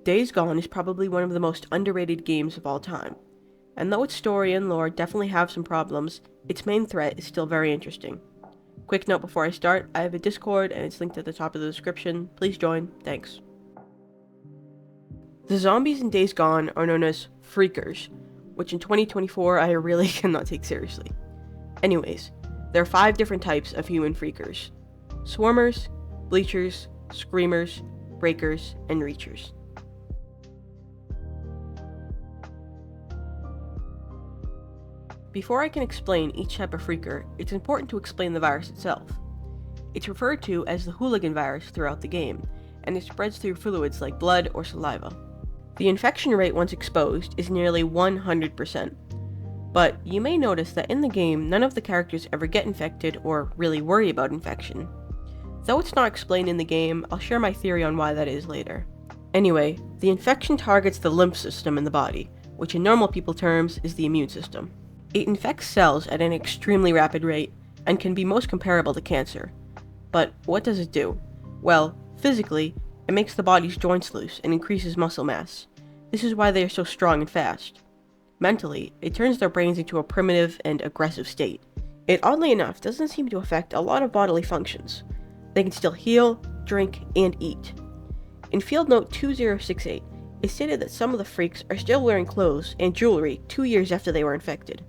Days Gone is probably one of the most underrated games of all time, and though its story and lore definitely have some problems, its main threat is still very interesting. Quick note before I start, I have a Discord and it's linked at the top of the description. Please join, thanks. The zombies in Days Gone are known as Freakers, which in 2024 I really cannot take seriously. Anyways, there are 5 different types of human Freakers: Swarmers, Bleachers, Screamers, Breakers, and Reachers. Before I can explain each type of Freaker, it's important to explain the virus itself. It's referred to as the Hooligan Virus throughout the game, and it spreads through fluids like blood or saliva. The infection rate once exposed is nearly 100%, but you may notice that in the game none of the characters ever get infected or really worry about infection. Though it's not explained in the game, I'll share my theory on why that is later. Anyway, the infection targets the lymph system in the body, which in normal people terms is the immune system. It infects cells at an extremely rapid rate, and can be most comparable to cancer. But what does it do? Well, physically, it makes the body's joints loose and increases muscle mass. This is why they are so strong and fast. Mentally, it turns their brains into a primitive and aggressive state. It oddly enough doesn't seem to affect a lot of bodily functions. They can still heal, drink, and eat. In Field Note 2068, it stated that some of the freaks are still wearing clothes and jewelry 2 years after they were infected.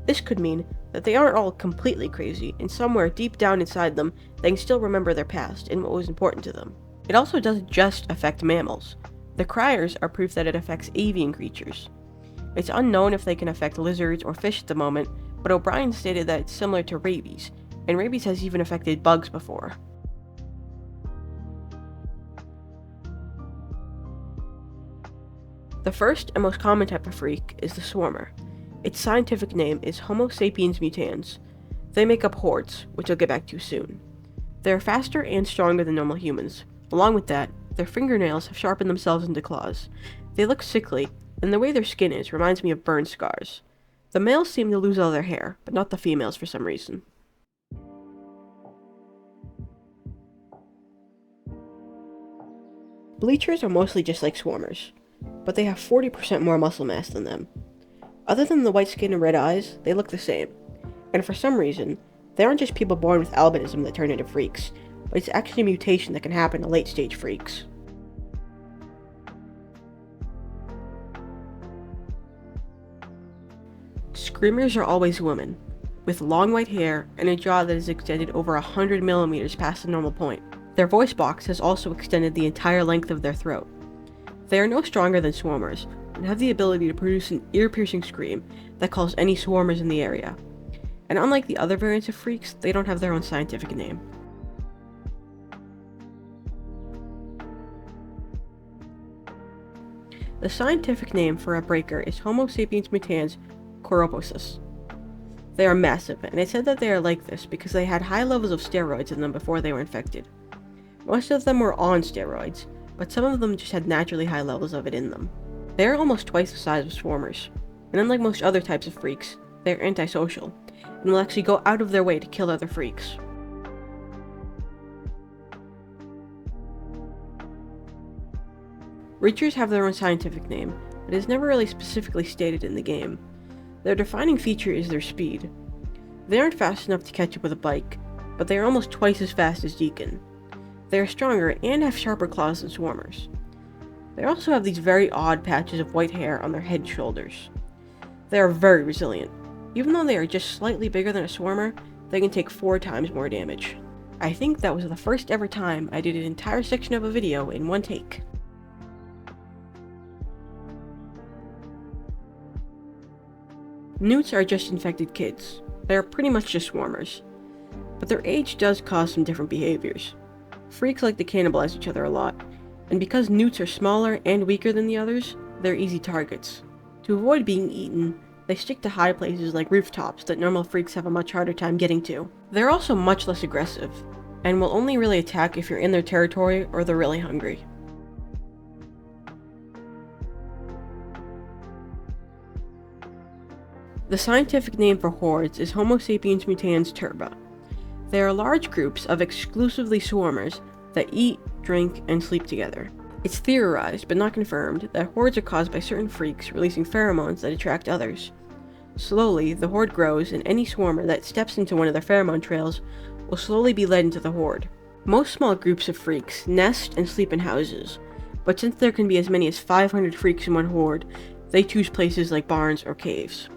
This could mean that they aren't all completely crazy, and somewhere deep down inside them, they can still remember their past and what was important to them. It also doesn't just affect mammals. The Criers are proof that it affects avian creatures. It's unknown if they can affect lizards or fish at the moment, but O'Brien stated that it's similar to rabies, and rabies has even affected bugs before. The first and most common type of freak is the Swarmer. Its scientific name is Homo sapiens mutans. They make up Hordes, which I'll get back to soon. They are faster and stronger than normal humans. Along with that, their fingernails have sharpened themselves into claws. They look sickly, and the way their skin is reminds me of burn scars. The males seem to lose all their hair, but not the females for some reason. Bleachers are mostly just like Swarmers, but they have 40% more muscle mass than them. Other than the white skin and red eyes, they look the same. And for some reason, they aren't just people born with albinism that turn into freaks, but it's actually a mutation that can happen to late-stage freaks. Screamers are always women, with long white hair and a jaw that is extended over 100 millimeters past the normal point. Their voice box has also extended the entire length of their throat. They are no stronger than Swarmers, and have the ability to produce an ear-piercing scream that calls any Swarmers in the area. And unlike the other variants of freaks, they don't have their own scientific name. The scientific name for a breaker is Homo sapiens mutans coroposus. They are massive, and it's said that they are like this because they had high levels of steroids in them before they were infected. Most of them were on steroids, but some of them just had naturally high levels of it in them. They are almost twice the size of Swarmers, and unlike most other types of freaks, they are antisocial, and will actually go out of their way to kill other freaks. Reachers have their own scientific name, but is never really specifically stated in the game. Their defining feature is their speed. They aren't fast enough to catch up with a bike, but they are almost twice as fast as Deacon. They are stronger and have sharper claws than Swarmers. They also have these very odd patches of white hair on their head and shoulders. They are very resilient. Even though they are just slightly bigger than a Swarmer, they can take 4 times more damage. I think that was the first ever time I did an entire section of a video in one take. Newts are just infected kids. They are pretty much just Swarmers. But their age does cause some different behaviors. Freaks like to cannibalize each other a lot, and because newts are smaller and weaker than the others, they're easy targets. To avoid being eaten, they stick to high places like rooftops that normal freaks have a much harder time getting to. They're also much less aggressive, and will only really attack if you're in their territory or they're really hungry. The scientific name for Hordes is Homo sapiens mutans turba. They are large groups of exclusively Swarmers that eat, drink, and sleep together. It's theorized, but not confirmed, that hordes are caused by certain freaks releasing pheromones that attract others. Slowly, the horde grows, and any swarmer that steps into one of their pheromone trails will slowly be led into the horde. Most small groups of freaks nest and sleep in houses, but since there can be as many as 500 freaks in one horde, they choose places like barns or caves.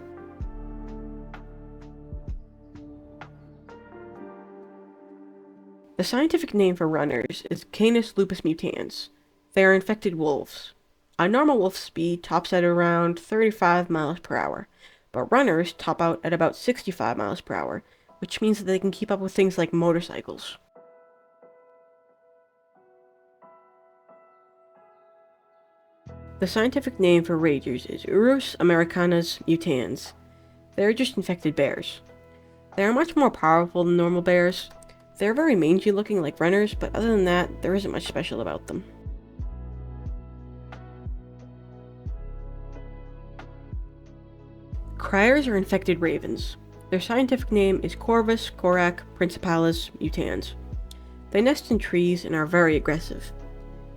The scientific name for runners is Canis lupus mutans. They are infected wolves. A normal wolf's speed tops at around 35 miles per hour, but runners top out at about 65 miles per hour, which means that they can keep up with things like motorcycles. The scientific name for ragers is Urus americanus mutans. They are just infected bears. They are much more powerful than normal bears. They are very mangy looking like runners, but other than that, there isn't much special about them. Criers are infected ravens. Their scientific name is Corvus corax principalis mutans. They nest in trees and are very aggressive.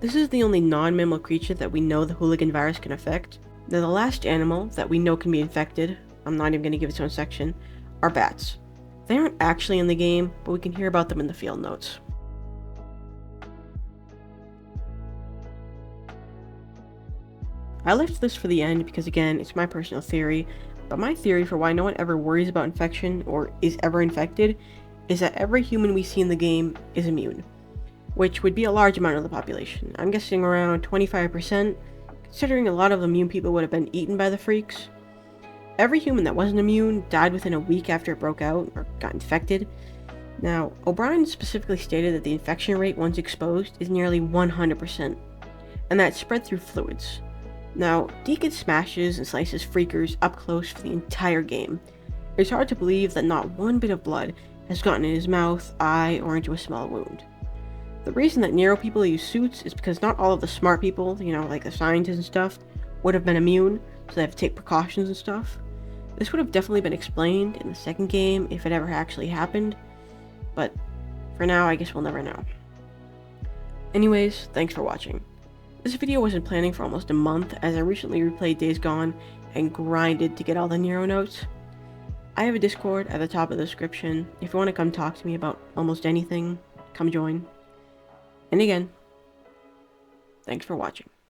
This is the only non-mammal creature that we know the Hooligan Virus can affect. They're the last animal that we know can be infected, I'm not even going to give its own section, are bats. They aren't actually in the game, but we can hear about them in the field notes. I left this for the end because, again, it's my personal theory, but my theory for why no one ever worries about infection or is ever infected is that every human we see in the game is immune, which would be a large amount of the population. I'm guessing around 25%, considering a lot of immune people would have been eaten by the freaks. Every human that wasn't immune died within a week after it broke out or got infected. Now, O'Brien specifically stated that the infection rate once exposed is nearly 100%, and that it's spread through fluids. Now, Deacon smashes and slices freakers up close for the entire game. It's hard to believe that not one bit of blood has gotten in his mouth, eye, or into a small wound. The reason that Nero people use suits is because not all of the smart people, like the scientists and stuff, would have been immune, so they have to take precautions and stuff. This would have definitely been explained in the second game if it ever actually happened, but for now, I guess we'll never know. Anyways, thanks for watching. This video wasn't planning for almost a month, as I recently replayed Days Gone and grinded to get all the Nero notes. I have a Discord at the top of the description. If you want to come talk to me about almost anything, come join. And again, thanks for watching.